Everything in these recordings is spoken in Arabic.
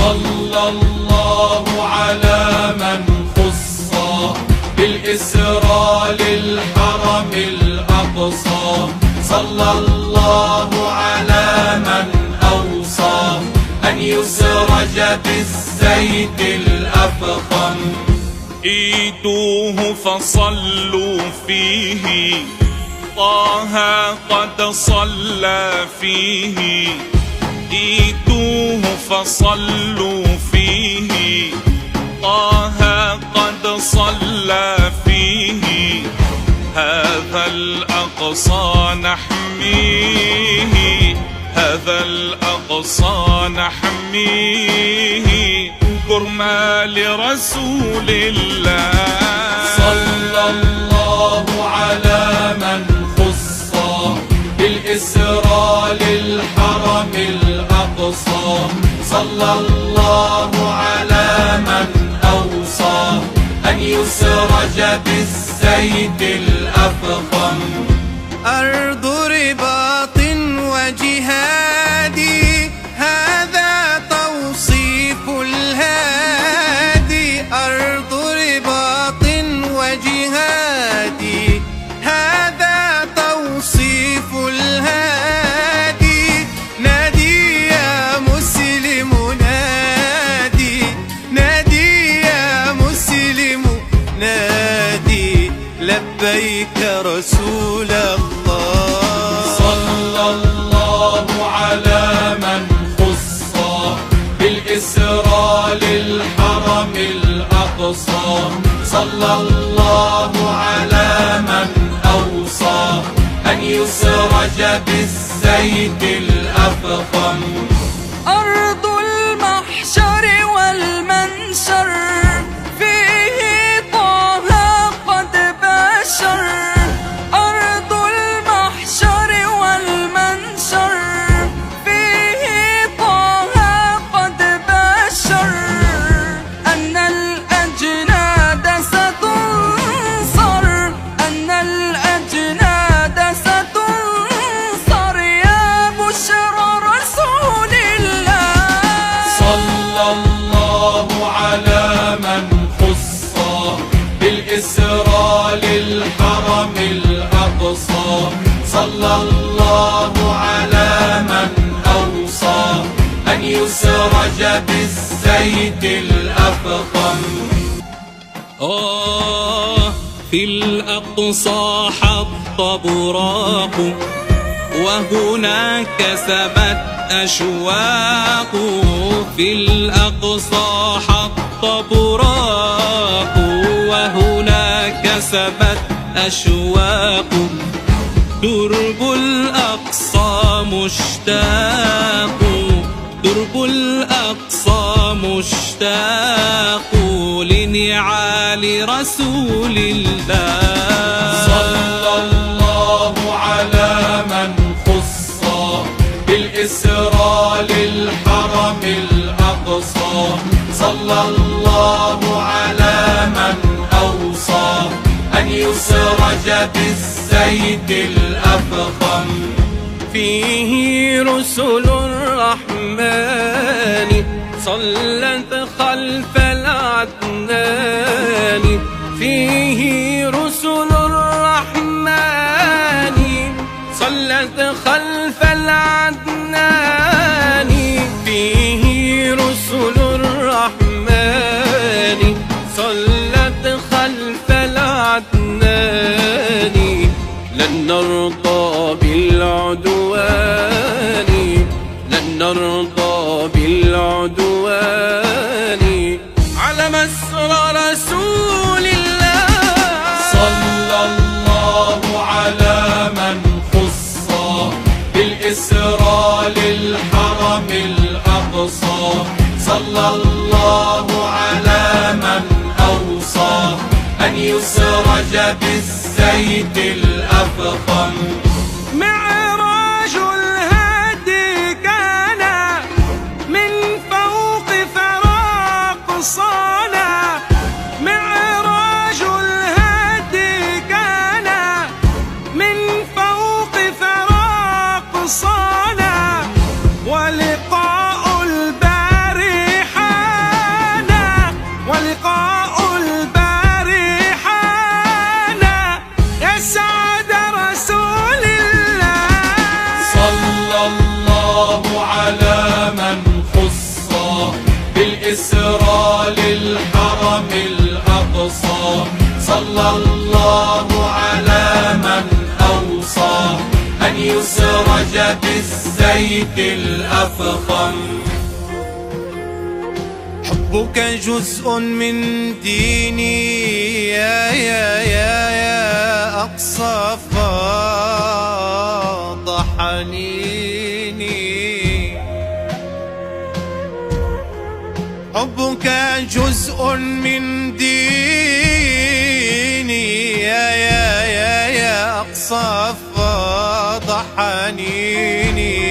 صلى الله على من خص بالإسراء للحرم الأقصى، صلى الله على من أوصى أن يسرج بالزيت الأفخم. ايتوه فصلوا فيه، طه قد صلى فيه. ايتوه فصلوا فيه، طه قد صلى فيه. هذا الأقصى نحميه، هذا الأقصى نحميه، كرما لرسول الله. صلى الله على من خص بالإسراء للحرم الأقصى، صلى الله على من أوصى أن يسرج بالزيت الأفخم. أرض رباط وجهاد، هذا توصيف الهادي. أرض رباط وجهاد، هذا توصيف الهادي. نادي يا مسلم نادي، نادي يا مسلم نادي، لبيك رسول الله. صلى الله على من خص بالإسراء للحرم الأقصى، صلى الله على من أوصى أن يسرج بالزيت الأفخم. أرض المحشر والمنشر، فيه طه قد بشر. أرض المحشر والمنشر، فيه طه قد بشر. أن الأجناد ستنصر، أن الأجناد ستنصر، يا بشرى رسول الله. صلى الله على من خص بالإسراء للحرم الأقصى، صلى الله على من أوصى أن يسرج بالزيت الأفخم. في الأقصى حط براق، وهناك سبت أشواق. في الأقصى حط براق، وهناك سبت أشواق. درب الأقصى مشتاق، درب الأقصى مشتاق، لنعال رسول الله. صلى الله على من خص بالإسراء للحرم الأقصى، صلى الله على من أوصى أن يسرج بالزيت الأفخم. فيه رسل الرحمن صلت خلف العدنان. فيه رسل الرحمن صلت خلف العدنان. فيه رسل الرحمن صلت خلف العدنان. لن نرضى بالعدوان، لن نرضى بالعدوان، على مسرى رسول الله. صلى الله على من خص بالإسراء للحرم الأقصى، صلى الله على من أوصى أن يسرج بالزيت الأفخم. معراج الهادي كان من فوق ثرى أقصانا. معراج الهادي كان من فوق ثرى أقصانا. ولقاء الباري بالإسراء للحرم الأقصى صلى الله على من أوصى أن يسرج بالزيت الأفخم. حبك جزء من ديني يا أقصى فاض حنيني. حبك جزء من ديني يا أقصى فاض حنيني.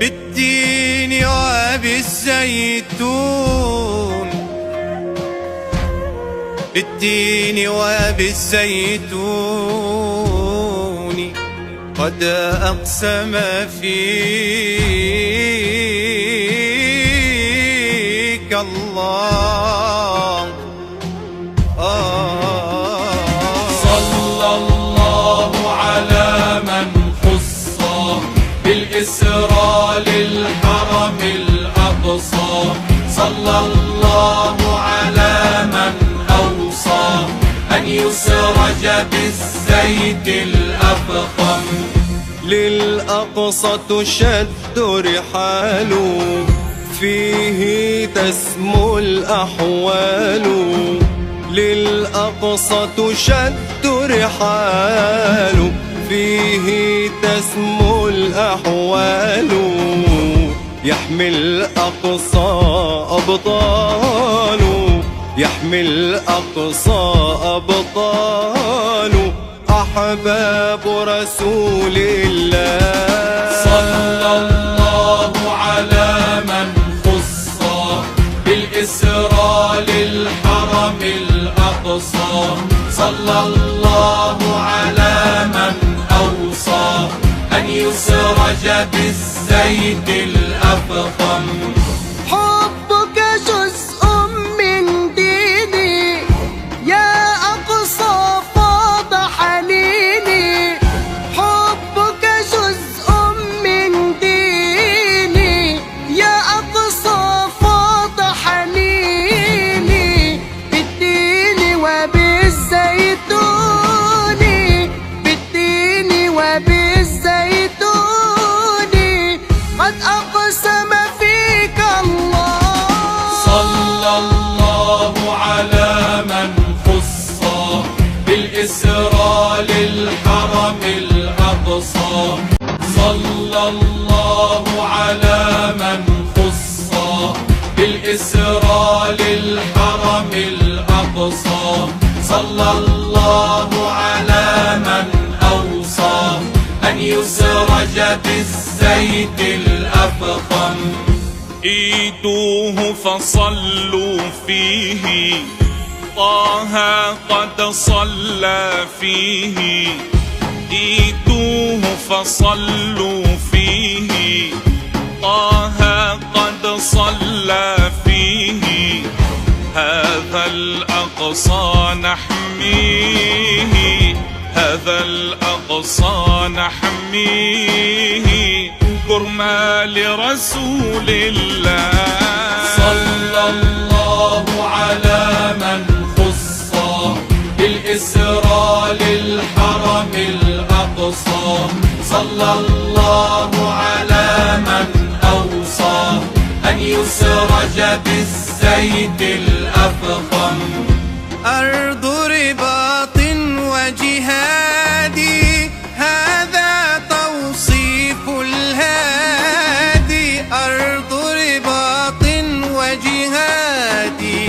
بالتين وبالزيتون بالتين وبالزيتون قد أقسم فيك الله. صلى الله على من خص بالإسراء للحرم الأقصى صلى الله على من أوصى أن يسرج بالزيت الأفخم. للأقصى تشد رحال فيه تسمو الأحوال. للأقصى تشد رحال فيه تسمو الأحوال. يحمي الأقصى أبطال يحمي الأقصى أبطال أحباب رسول الله. صلى الله على من خص بالإسراء للحرم الأقصى صلى الله على من أوصى أن يسرج بالزيت الأفخم. حبك جزء من ديني يا أقصى فاض حنيني. حبك جزء من ديني يا أقصى فاض حنيني. بالتين وبالزيتون بالتين وبالزيتون قد أقسم فيك الله. صلى الله على من خص بالإسراء للحرم الأقصى صلى الله على من خص بالإسراء للحرم الأقصى صلى الله على من أوصى أن يسرج بالزيت الأفخم. ايتوه فصلوا فيه طه قد صلى فيه. ايتوه فصلوا فيه طه قد صلى فيه. هذا الأقصى نحميه هذا الأقصى نحميه كرما لرسول الله. صلى الله على من خص بالإسراء للحرم الأقصى صلى الله على من أوصى أن يسرج بالزيت الأفخم. أرض رباط وجهادي هذا توصيف الهادي. أرض رباط وجهادي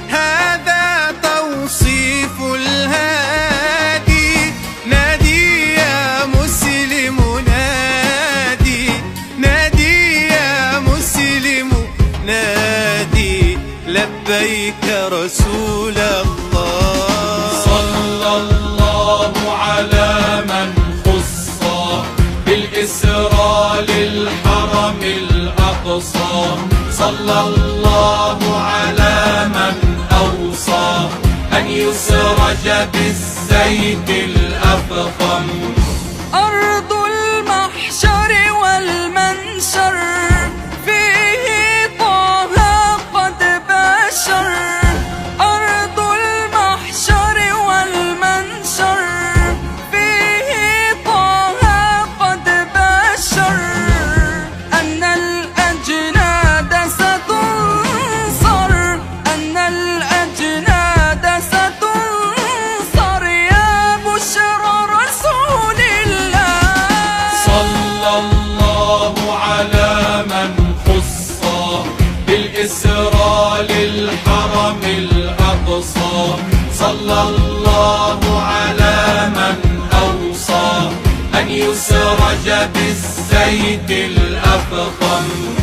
هذا توصيف الهادي. نادي يا مسلم نادي نادي يا مسلم نادي لبيك رسول الله. صلى الله على من خص بالإسراء للحرم الأقصى صلى الله على من أوصى أن يسرج بالزيت الأفخم. أرض المحشر والمنشر صلى الله على من أوصى أن يسرج بالزيت الأفخم